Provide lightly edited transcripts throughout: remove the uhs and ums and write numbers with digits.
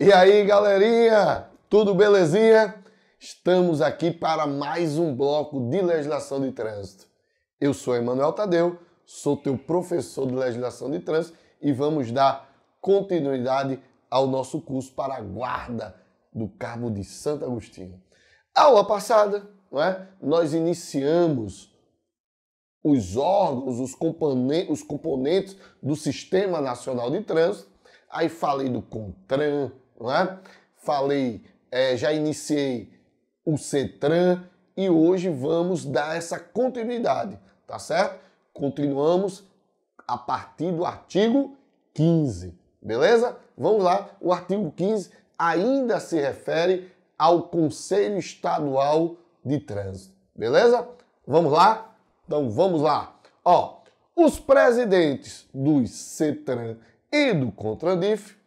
E aí, galerinha, tudo belezinha? Estamos aqui para mais um bloco de legislação de trânsito. Eu sou Emanuel Tadeu, sou teu professor de legislação de trânsito e vamos dar continuidade ao nosso curso para a guarda do Cabo de Santo Agostinho. Aula passada, não é? Nós iniciamos os órgãos, os componentes do Sistema Nacional de Trânsito. Aí falei do CONTRAN, não é? Já iniciei o CETRAN e hoje vamos dar essa continuidade, tá certo? Continuamos a partir do artigo 15, beleza? Vamos lá, o artigo 15 ainda se refere ao Conselho Estadual de Trânsito, beleza? Vamos lá? Então vamos lá. Ó, os presidentes do CETRAN e do CONTRANDIF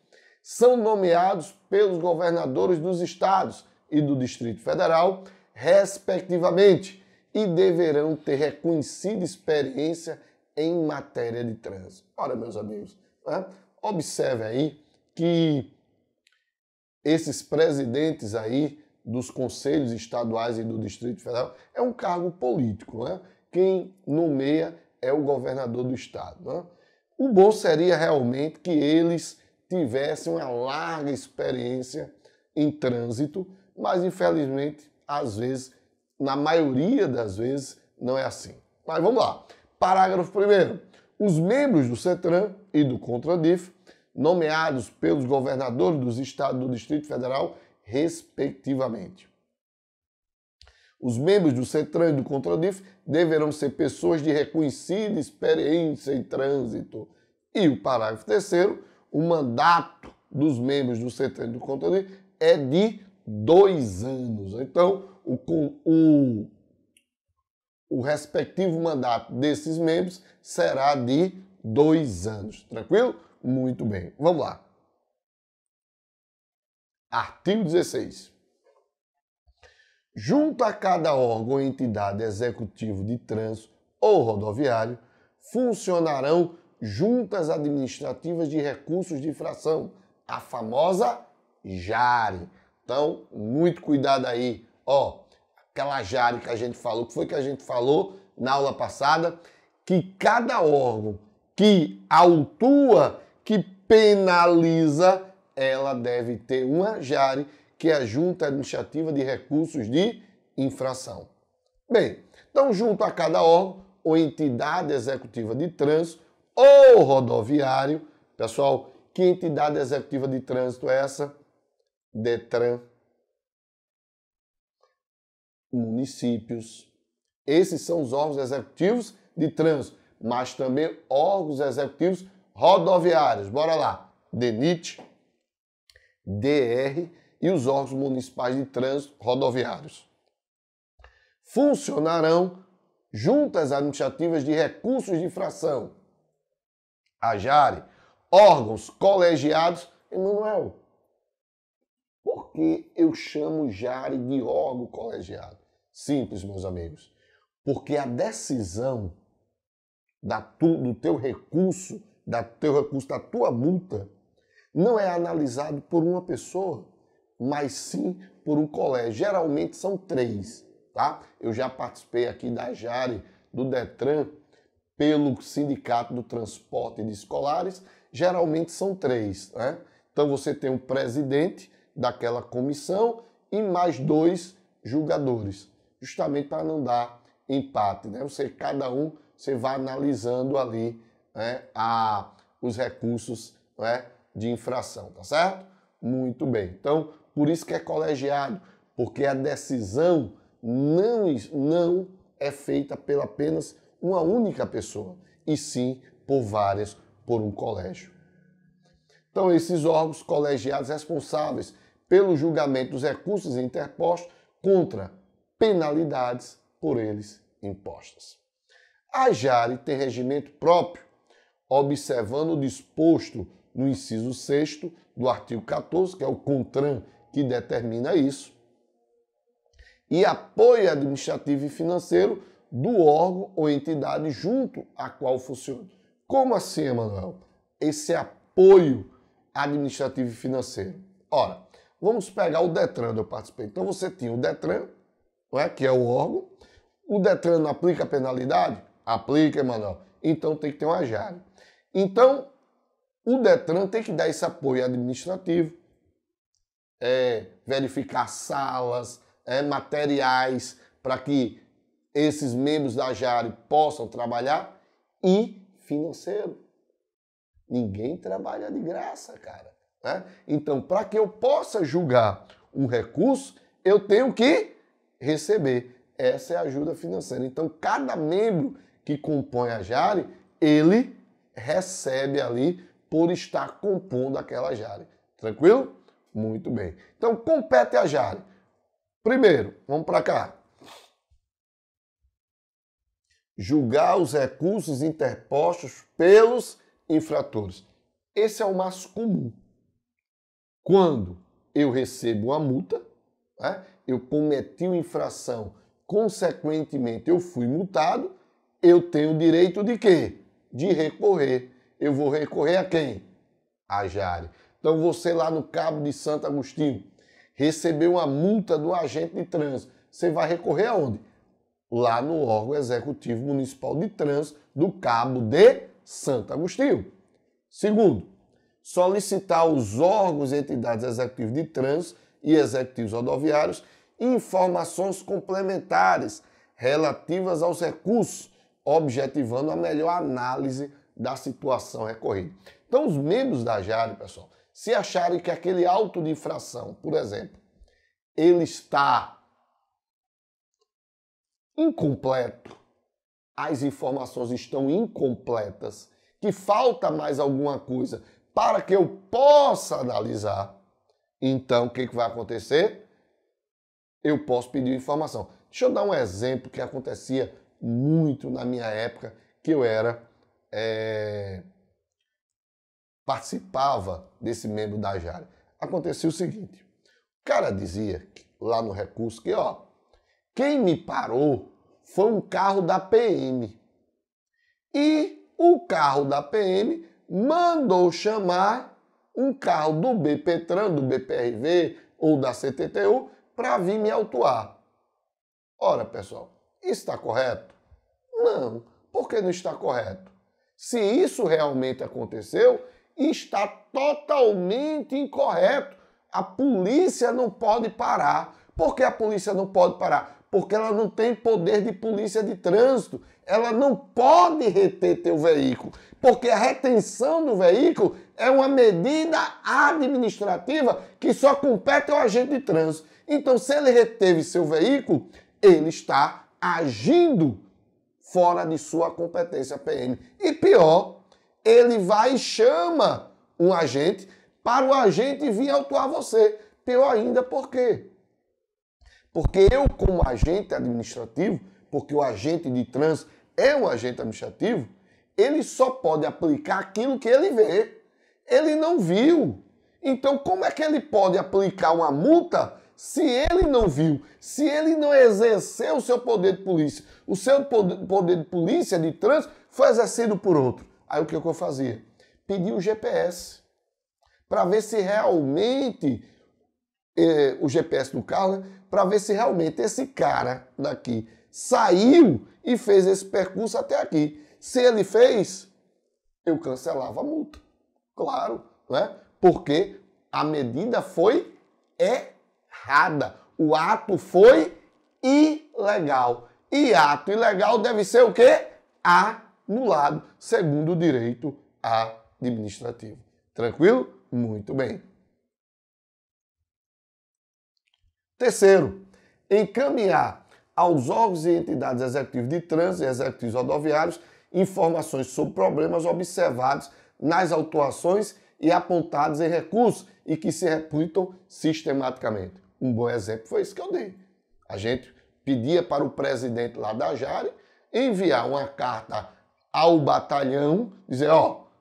são nomeados pelos governadores dos estados e do Distrito Federal, respectivamente, e deverão ter reconhecida experiência em matéria de trânsito. Ora, meus amigos, né? Observe aí que esses presidentes aí dos conselhos estaduais e do Distrito Federal é um cargo político, né? Quem nomeia é o governador do estado, né? O bom seria realmente que eles tivessem uma larga experiência em trânsito, mas infelizmente, às vezes, na maioria das vezes, não é assim. Mas vamos lá. Parágrafo 1º. Os membros do CETRAN e do CONTRANDIF, nomeados pelos governadores dos estados do Distrito Federal, respectivamente. Os membros do CETRAN e do CONTRANDIF deverão ser pessoas de reconhecida experiência em trânsito. E o parágrafo 3º, o mandato dos membros do CETRAN e do CONTRANDIF é de 2 anos. Então, o respectivo mandato desses membros será de 2 anos. Tranquilo? Muito bem. Vamos lá. Artigo 16. Junto a cada órgão ou entidade executivo de trânsito ou rodoviário, funcionarão juntas administrativas de recursos de infração, a famosa JARE. Então, muito cuidado aí. Ó, aquela JARE que a gente falou, que foi que a gente falou na aula passada, que cada órgão que autua, que penaliza, ela deve ter uma JARE, que é a Junta Administrativa de Recursos de Infração. Bem, então junto a cada órgão ou entidade executiva de trânsito ou rodoviário, pessoal, que entidade executiva de trânsito é essa? DETRAN, municípios. Esses são os órgãos executivos de trânsito, mas também órgãos executivos rodoviários. Bora lá. DENIT, DR e os órgãos municipais de trânsito rodoviários. Funcionarão juntas administrativas de recursos de infração, a JARE, órgãos colegiados. Emanuel, por que eu chamo JARE de órgão colegiado? Simples, meus amigos. Porque a decisão do teu recurso, da tua multa, não é analisado por uma pessoa, mas sim por um colégio. Geralmente são 3, tá? Eu já participei aqui da JARE, do DETRAN, pelo Sindicato do Transporte de Escolares. Geralmente são 3, né? Então você tem um presidente daquela comissão e mais 2 julgadores, justamente para não dar empate, né? Você vai analisando ali, né, os recursos, né, de infração, tá certo? Muito bem. Então, por isso que é colegiado, porque a decisão não é feita pela apenas uma única pessoa, e sim por um colégio. Então, esses órgãos colegiados responsáveis pelo julgamento dos recursos interpostos contra penalidades por eles impostas. A JARE tem regimento próprio, observando o disposto no inciso 6º do artigo 14, que é o CONTRAN que determina isso, e apoio administrativo e financeiro do órgão ou entidade junto a qual funciona. Como assim, Emanuel? Esse apoio administrativo e financeiro. Ora, vamos pegar o Detran, eu participei. Então você tinha o Detran, não é? Que é o órgão. O Detran não aplica penalidade? Aplica, Emanuel. Então tem que ter uma Jari. Então, o Detran tem que dar esse apoio administrativo, verificar salas, materiais para que esses membros da Jari possam trabalhar, e financeiro. Ninguém trabalha de graça, cara. Né? Então, para que eu possa julgar um recurso, eu tenho que receber. Essa é a ajuda financeira. Então, cada membro que compõe a Jari, ele recebe ali por estar compondo aquela Jari. Tranquilo? Muito bem. Então, compete a Jari. Primeiro, vamos para cá. Julgar os recursos interpostos pelos infratores. Esse é o mais comum. Quando eu recebo uma multa, né, eu cometi uma infração, consequentemente eu fui multado, eu tenho o direito de quê? De recorrer. Eu vou recorrer a quem? A Jari. Então você lá no Cabo de Santo Agostinho recebeu uma multa do agente de trânsito. Você vai recorrer aonde? Lá no órgão executivo municipal de trânsito do Cabo de Santo Agostinho. Segundo, solicitar aos órgãos e entidades executivas de trânsito e executivos rodoviários informações complementares relativas aos recursos, objetivando a melhor análise da situação recorrida. Então, os membros da Jari, pessoal, se acharem que aquele auto de infração, por exemplo, ele está incompleto, as informações estão incompletas, que falta mais alguma coisa para que eu possa analisar, então o que vai acontecer? Eu posso pedir informação. Deixa eu dar um exemplo que acontecia muito na minha época, que eu participava desse membro da Jari. Acontecia o seguinte, o cara dizia lá no recurso que, quem me parou foi um carro da PM. E o carro da PM mandou chamar um carro do BPTran, do BPRV ou da CTTU para vir me autuar. Ora, pessoal, isso está correto? Não. Por que não está correto? Se isso realmente aconteceu, está totalmente incorreto. A polícia não pode parar. Por que a polícia não pode parar? Porque ela não tem poder de polícia de trânsito. Ela não pode reter teu veículo. Porque a retenção do veículo é uma medida administrativa que só compete ao agente de trânsito. Então, se ele reteve seu veículo, ele está agindo fora de sua competência PM. E pior, ele vai e chama um agente para o agente vir autuar você. Pior ainda, por quê? Porque eu, como agente administrativo, porque o agente de trânsito é um agente administrativo, ele só pode aplicar aquilo que ele vê. Ele não viu. Então, como é que ele pode aplicar uma multa se ele não viu? Se ele não exerceu o seu poder de polícia? O seu poder de polícia de trânsito foi exercido por outro. Aí o que eu fazia? Pedia o GPS para ver se realmente o GPS do carro, né? Para ver se realmente esse cara daqui saiu e fez esse percurso até aqui. Se ele fez, eu cancelava a multa. Claro, né? Porque a medida foi errada. O ato foi ilegal. E ato ilegal deve ser o quê? Anulado, segundo o direito administrativo. Tranquilo? Muito bem. Terceiro, encaminhar aos órgãos e entidades executivas de trânsito e executivos rodoviários informações sobre problemas observados nas autuações e apontados em recursos e que se reputam sistematicamente. Um bom exemplo foi esse que eu dei. A gente pedia para o presidente lá da Jari enviar uma carta ao batalhão, dizer,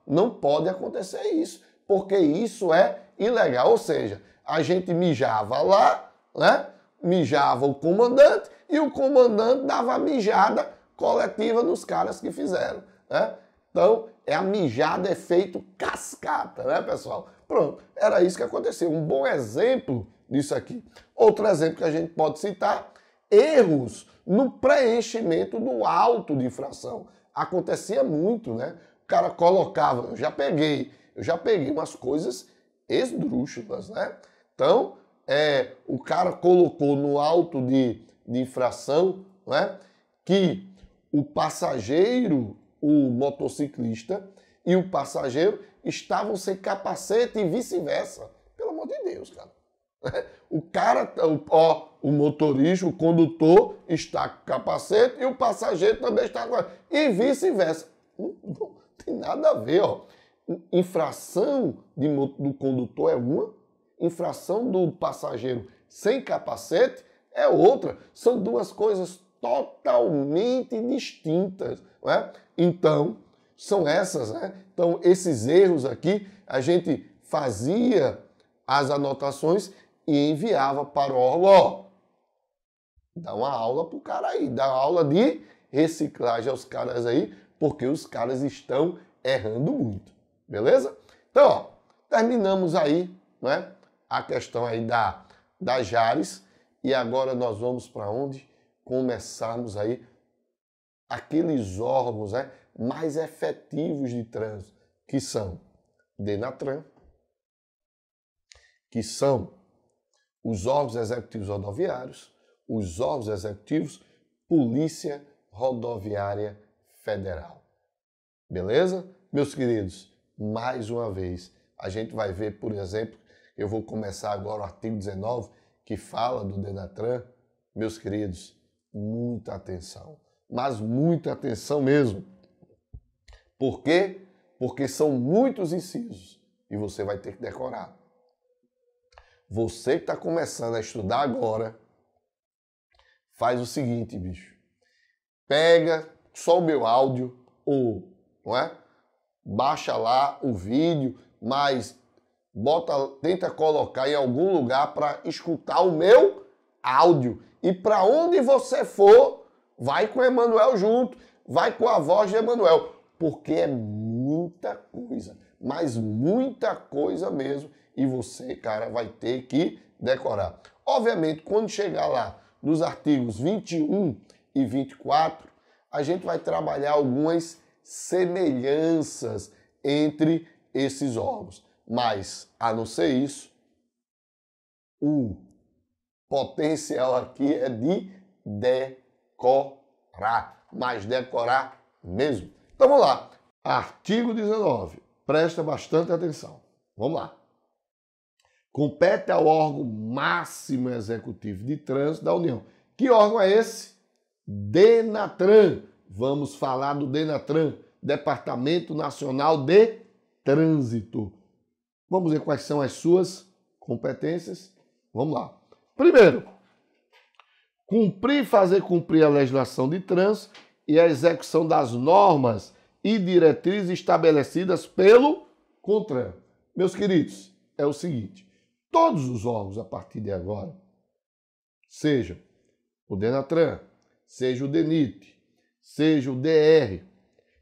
não pode acontecer isso, porque isso é ilegal. Ou seja, a gente mijava lá, né? Mijava o comandante e o comandante dava a mijada coletiva nos caras que fizeram. Né? Então, é a mijada efeito cascata, né, pessoal? Pronto, era isso que aconteceu. Um bom exemplo disso aqui. Outro exemplo que a gente pode citar, erros no preenchimento do auto de infração. Acontecia muito, né? O cara colocava, eu já peguei umas coisas esdrúxulas, né? Então, o cara colocou no auto de infração, né, que o passageiro, o motociclista e o passageiro estavam sem capacete e vice-versa. Pelo amor de Deus, cara. O cara, o motorista, o condutor está com capacete e o passageiro também está com... E vice-versa. Não tem nada a ver, ó. Infração do condutor é uma, infração do passageiro sem capacete é outra. São duas coisas totalmente distintas, né? Então, são essas, né? Então, esses erros aqui, a gente fazia as anotações e enviava para o órgão, ó, dá uma aula para o cara aí, dá uma aula de reciclagem aos caras aí, porque os caras estão errando muito, beleza? Então, ó, terminamos aí, né, a questão aí da Jares, e agora nós vamos para onde? Começarmos aí aqueles órgãos, né, mais efetivos de trânsito, que são DENATRAN, que são os órgãos executivos rodoviários, os órgãos executivos Polícia Rodoviária Federal. Beleza? Meus queridos, mais uma vez, a gente vai ver, por exemplo, eu vou começar agora o artigo 19, que fala do DENATRAN. Meus queridos, muita atenção, mas muita atenção mesmo. Por quê? Porque são muitos incisos e você vai ter que decorar. Você que está começando a estudar agora, faz o seguinte, bicho. Pega só o meu áudio ou, não é? Baixa lá o vídeo, mas tenta colocar em algum lugar para escutar o meu áudio. E para onde você for, vai com o Emanuel junto, vai com a voz de Emanuel, porque é muita coisa, mas muita coisa mesmo, e você, cara, vai ter que decorar. Obviamente, quando chegar lá nos artigos 21 e 24, a gente vai trabalhar algumas semelhanças entre esses órgãos. Mas, a não ser isso, o potencial aqui é de decorar, mas decorar mesmo. Então vamos lá. Artigo 19. Presta bastante atenção. Vamos lá. Compete ao órgão máximo executivo de trânsito da União. Que órgão é esse? DENATRAN. Vamos falar do DENATRAN, Departamento Nacional de Trânsito. Vamos ver quais são as suas competências. Vamos lá. Primeiro, cumprir e fazer cumprir a legislação de trânsito e a execução das normas e diretrizes estabelecidas pelo CONTRAN. Meus queridos, é o seguinte, todos os órgãos a partir de agora, seja o DENATRAN, seja o DENIT, seja o DR,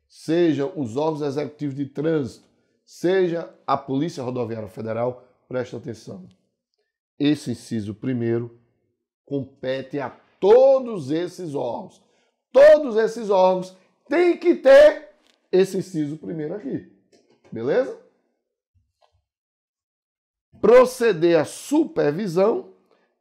seja os órgãos executivos de trânsito, seja a Polícia Rodoviária Federal, presta atenção. Esse inciso primeiro compete a todos esses órgãos. Todos esses órgãos têm que ter esse inciso primeiro aqui. Beleza? Proceder à supervisão,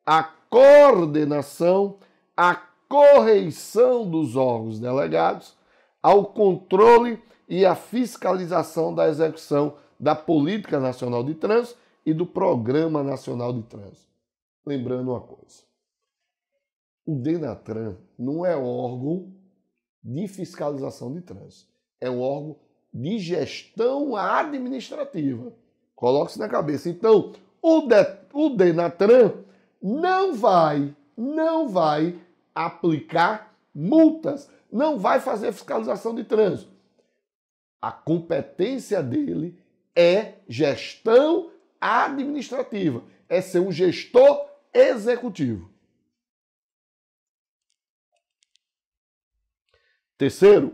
à coordenação, à correição dos órgãos delegados, ao controle e à fiscalização da execução da Política Nacional de Trânsito e do Programa Nacional de Trânsito. Lembrando uma coisa, o DENATRAN não é órgão de fiscalização de trânsito, é um órgão de gestão administrativa. Coloque isso na cabeça. Então, o DENATRAN não vai aplicar multas, não vai fazer fiscalização de trânsito. A competência dele é gestão administrativa, é ser um gestor executivo. Terceiro,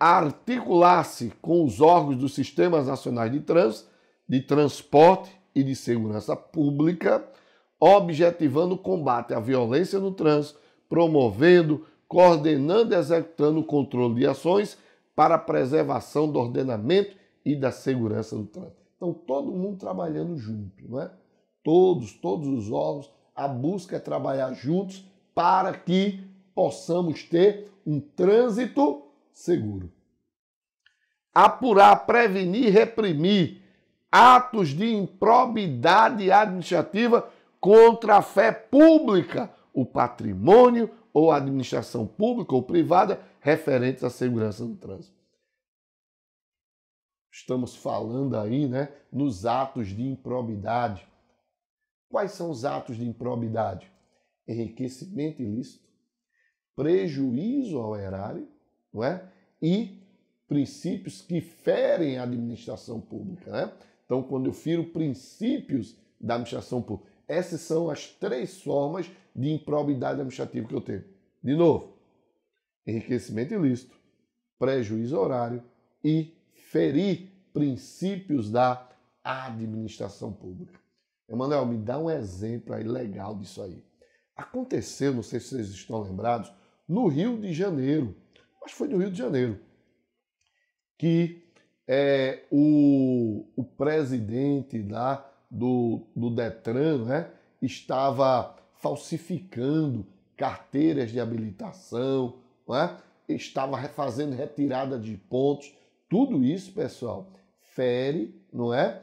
articular-se com os órgãos dos sistemas nacionais de trânsito, de transporte e de segurança pública, objetivando o combate à violência no trânsito, promovendo, coordenando e executando o controle de ações para a preservação do ordenamento e da segurança no trânsito. Então, todo mundo trabalhando junto, não é? Todos os órgãos, a busca é trabalhar juntos para que possamos ter um trânsito seguro. Apurar, prevenir e reprimir atos de improbidade administrativa contra a fé pública, o patrimônio ou a administração pública ou privada referentes à segurança no trânsito. Estamos falando aí, né, nos atos de improbidade. Quais são os atos de improbidade? Enriquecimento ilícito, prejuízo ao erário, não é? E princípios que ferem a administração pública, né? Então, quando eu firo princípios da administração pública, essas são as 3 formas de improbidade administrativa que eu tenho. De novo, enriquecimento ilícito, prejuízo horário e ferir princípios da administração pública. Emanuel, me dá um exemplo aí legal disso aí. Aconteceu, não sei se vocês estão lembrados, no Rio de Janeiro, acho que foi no Rio de Janeiro, que o presidente lá do Detran, né, estava falsificando carteiras de habilitação, né, estava fazendo retirada de pontos. Tudo isso, pessoal, fere, não é,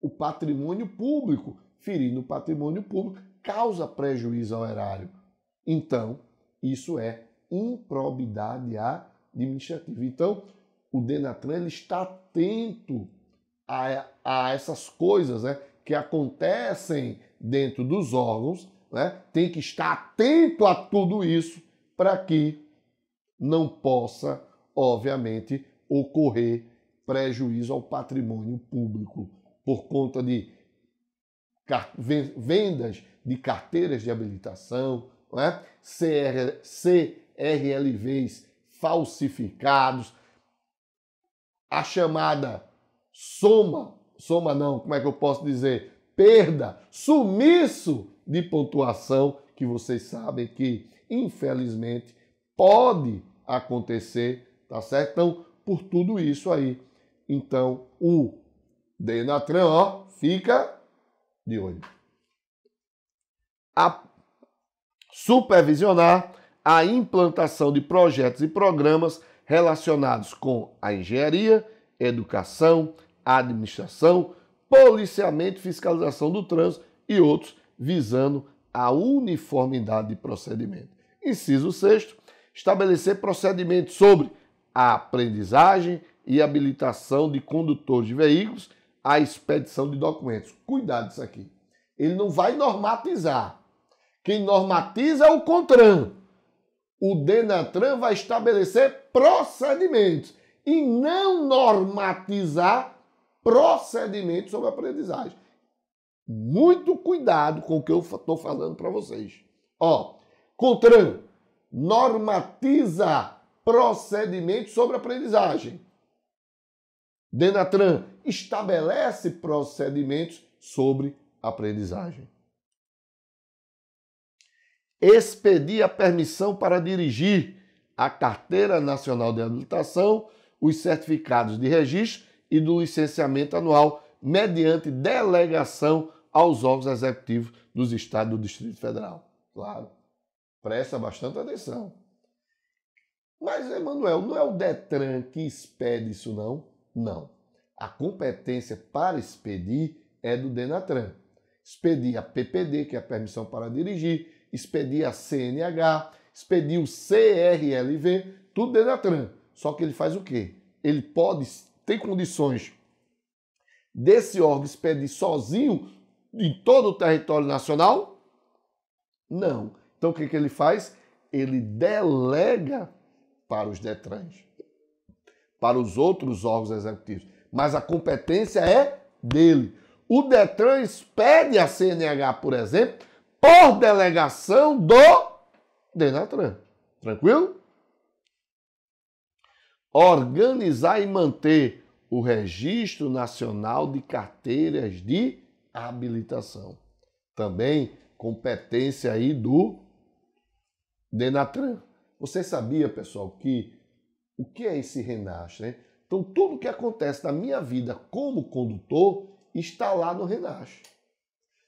o patrimônio público. Ferindo o patrimônio público causa prejuízo ao erário. Então, isso é improbidade administrativa. Então, o Denatran ele está atento a essas coisas, né, que acontecem dentro dos órgãos, né, tem que estar atento a tudo isso para que não possa, obviamente, ocorrer prejuízo ao patrimônio público por conta de vendas de carteiras de habilitação, não é? CRLVs falsificados, a chamada perda, sumiço de pontuação, que vocês sabem que, infelizmente, pode acontecer, tá certo? Então, por tudo isso aí, então, o Denatran, ó, fica de olho. A supervisionar a implantação de projetos e programas relacionados com a engenharia, educação, administração, policiamento e fiscalização do trânsito e outros, visando a uniformidade de procedimento. Inciso 6º, estabelecer procedimentos sobre a aprendizagem e habilitação de condutores de veículos, a expedição de documentos. Cuidado disso aqui. Ele não vai normatizar. Quem normatiza é o CONTRAN. O Denatran vai estabelecer procedimentos e não normatizar procedimentos sobre aprendizagem. Muito cuidado com o que eu estou falando para vocês. Ó, CONTRAN normatiza procedimentos sobre aprendizagem. Denatran estabelece procedimentos sobre aprendizagem. Expedir a permissão para dirigir a Carteira Nacional de Habilitação, os certificados de registro e do licenciamento anual mediante delegação aos órgãos executivos dos estados do Distrito Federal. Claro, presta bastante atenção. Mas, Emanuel, não é o Detran que expede isso, não? Não. A competência para expedir é do Denatran. Expedir a PPD, que é a permissão para dirigir, expedir a CNH, expedir o CRLV, tudo Denatran. Só que ele faz o quê? Ele pode ter condições desse órgão expedir sozinho em todo o território nacional? Não. Então o que ele faz? Ele delega para os Detrans, para os outros órgãos executivos. Mas a competência é dele. O Detran expede a CNH, por exemplo, por delegação do Denatran. Tranquilo? organizar e manter o Registro Nacional de Carteiras de Habilitação. Também competência aí do Denatran. Você sabia, pessoal, que o que é esse RENASH, né? Então, tudo que acontece na minha vida como condutor está lá no RENASH.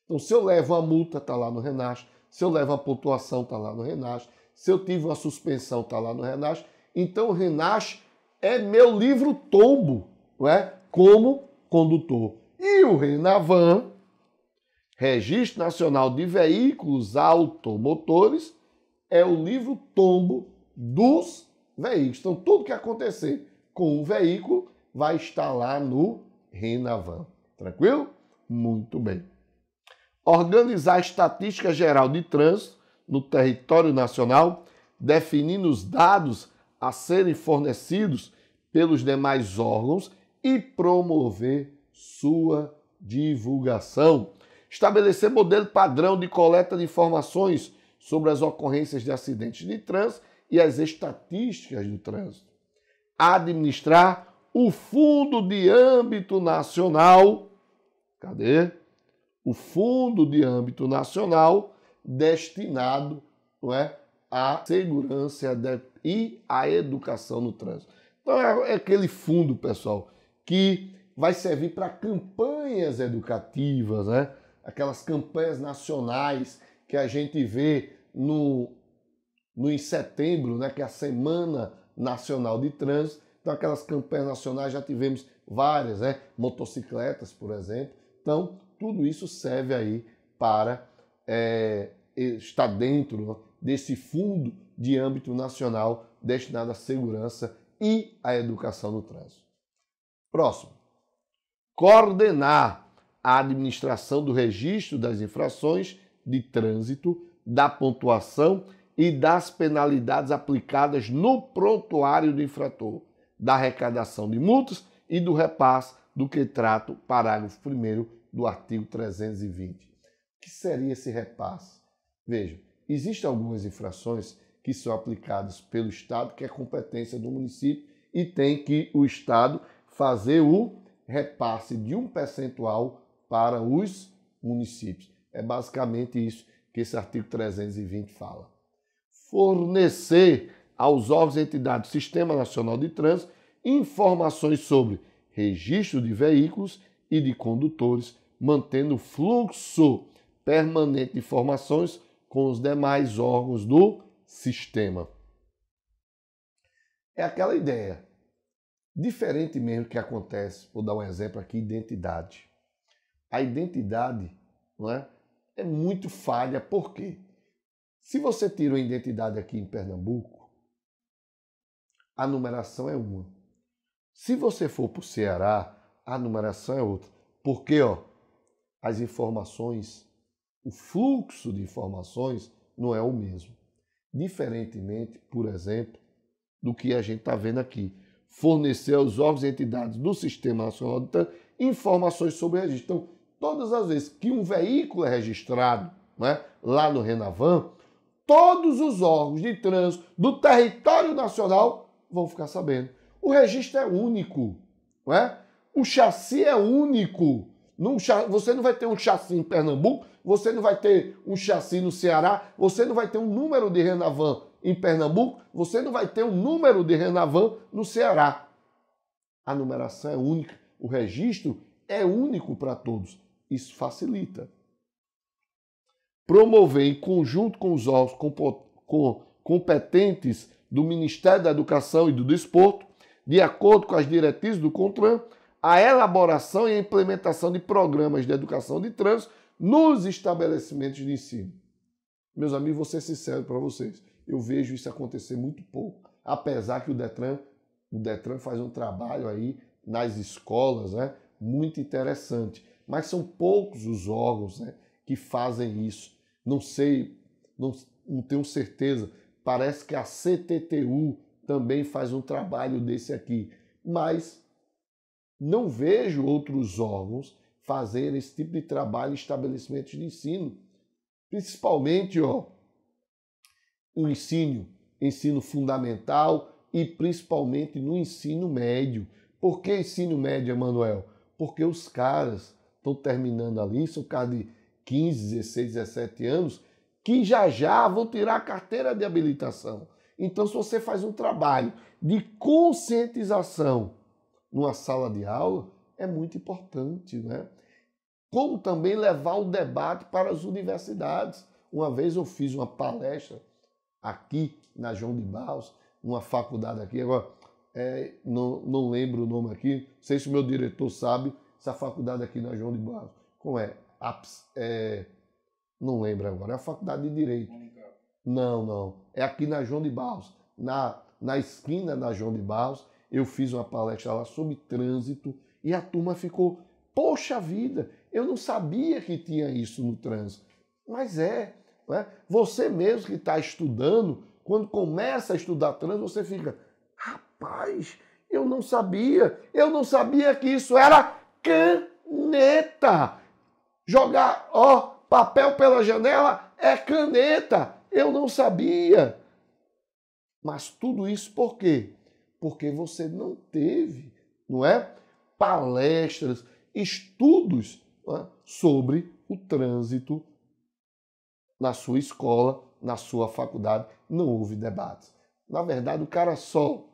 Então, se eu levo uma multa, está lá no RENASH. Se eu levo uma pontuação, está lá no RENASH. Se eu tive uma suspensão, está lá no RENASH. Então, o RENASH é meu livro tombo, não é? Como condutor. E o RENAVAN, Registro Nacional de Veículos Automotores, é o livro tombo dos veículos. Então, tudo que acontecer com o veículo vai estar lá no RENAVAN. Tranquilo? Muito bem. Organizar a estatística geral de trânsito no território nacional, definindo os dados a serem fornecidos pelos demais órgãos e promover sua divulgação. Estabelecer modelo padrão de coleta de informações sobre as ocorrências de acidentes de trânsito e as estatísticas do trânsito. Administrar o Fundo de Âmbito Nacional. Cadê? O Fundo de Âmbito Nacional destinado, não é, à segurança e à educação no trânsito. Então é aquele fundo, pessoal, que vai servir para campanhas educativas, né? Aquelas campanhas nacionais que a gente vê em setembro, né? Que é a Semana Nacional de Trânsito. Então aquelas campanhas nacionais já tivemos várias, né? Motocicletas, por exemplo. Então tudo isso serve aí para estar dentro desse fundo de âmbito nacional destinado à segurança e à educação no trânsito. Próximo. Coordenar a administração do registro das infrações de trânsito, da pontuação e das penalidades aplicadas no prontuário do infrator, da arrecadação de multas e do repasse do que trata o parágrafo 1º do artigo 320. O que seria esse repasse? Veja, existem algumas infrações que são aplicadas pelo Estado, que é competência do município, e tem que o Estado fazer o repasse de um percentual para os municípios. É basicamente isso que esse artigo 320 fala. Fornecer aos órgãos e entidades do Sistema Nacional de Trânsito informações sobre registro de veículos e de condutores, mantendo o fluxo permanente de informações com os demais órgãos do sistema. É aquela ideia. Diferente mesmo que acontece, vou dar um exemplo aqui, identidade. A identidade, não é muito falha. Por quê? Se você tira uma identidade aqui em Pernambuco, a numeração é uma. Se você for para o Ceará, a numeração é outra. Porque as informações, o fluxo de informações não é o mesmo. Diferentemente, por exemplo, do que a gente está vendo aqui. Fornecer aos órgãos e entidades do Sistema Nacional de Trânsito informações sobre o registro. Então, todas as vezes que um veículo é registrado, lá no RENAVAN, todos os órgãos de trânsito do território nacional vão ficar sabendo. O registro é único, O chassi é único. Você não vai ter um chassi em Pernambuco, você não vai ter um chassi no Ceará, você não vai ter um número de RENAVAN em Pernambuco, você não vai ter um número de RENAVAN no Ceará. A numeração é única, o registro é único para todos. Isso facilita. Promover em conjunto com os órgãos competentes do Ministério da Educação e do Desporto, de acordo com as diretrizes do CONTRAN, a elaboração e a implementação de programas de educação de trânsito nos estabelecimentos de ensino. Meus amigos, vou ser sincero para vocês, eu vejo isso acontecer muito pouco, apesar que o Detran faz um trabalho aí nas escolas, muito interessante, mas são poucos os órgãos, que fazem isso. Não sei, não tenho certeza, parece que a CTTU também faz um trabalho desse aqui, mas não vejo outros órgãos fazerem esse tipo de trabalho em estabelecimentos de ensino. Principalmente o ensino fundamental e principalmente no ensino médio. Por que ensino médio, Emanuel? Porque os caras estão terminando ali, são caras de 15, 16, 17 anos, que já vão tirar a carteira de habilitação. Então, se você faz um trabalho de conscientização numa sala de aula, é muito importante, né? Como também levar o debate para as universidades. Uma vez eu fiz uma palestra aqui na João de Barros, numa faculdade aqui, agora não lembro o nome aqui, não sei se o meu diretor sabe, essa faculdade aqui na João de Barros. Como é? Não lembro agora, é a faculdade de Direito. Não. É aqui na João de Barros, na esquina da João de Barros. Eu fiz uma palestra lá sobre trânsito e a turma ficou, poxa vida, eu não sabia que tinha isso no trânsito. Mas né? Você mesmo que está estudando, quando começa a estudar trânsito, você fica, rapaz, eu não sabia que isso era caneta. Jogar, papel pela janela é caneta. Eu não sabia. Mas tudo isso por quê? Porque você não teve, não é? Palestras, estudos, não é? Sobre o trânsito na sua escola, na sua faculdade. Não houve debates. Na verdade, o cara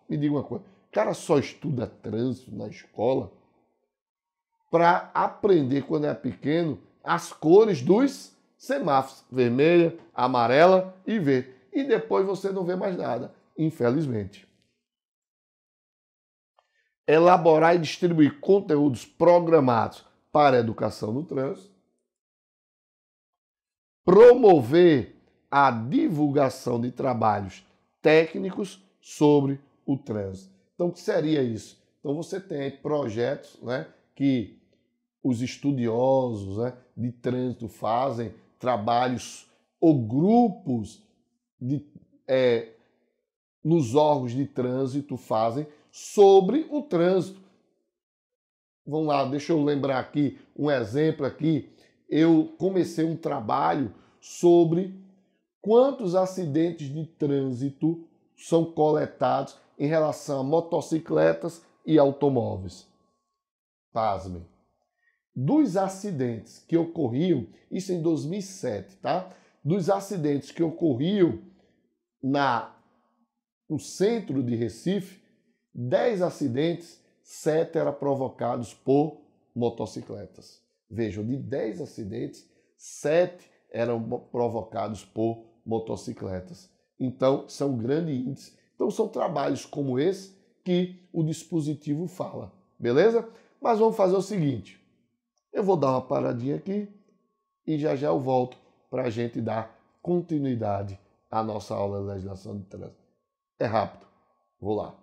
me diga uma coisa, o cara só estuda trânsito na escola para aprender, quando é pequeno, as cores dos semáforos, vermelha, amarela e verde. E depois você não vê mais nada, infelizmente. Elaborar e distribuir conteúdos programados para a educação no trânsito. Promover a divulgação de trabalhos técnicos sobre o trânsito. Então, o que seria isso? Então, você tem aí projetos, né, que os estudiosos, né, de trânsito fazem, trabalhos ou grupos nos órgãos de trânsito fazem sobre o trânsito. Vamos lá, deixa eu lembrar aqui um exemplo aqui. Eu comecei um trabalho sobre quantos acidentes de trânsito são coletados em relação a motocicletas e automóveis. Pasmem. Dos acidentes que ocorriam, isso em 2007, tá? Dos acidentes que ocorriam no centro de Recife, 10 acidentes, 7 eram provocados por motocicletas. Vejam, de 10 acidentes, 7 eram provocados por motocicletas. Então, são grandes índices. Então, são trabalhos como esse que o dispositivo fala, beleza? Mas vamos fazer o seguinte, eu vou dar uma paradinha aqui e já eu volto para a gente dar continuidade à nossa aula de legislação de trânsito. É rápido, vou lá.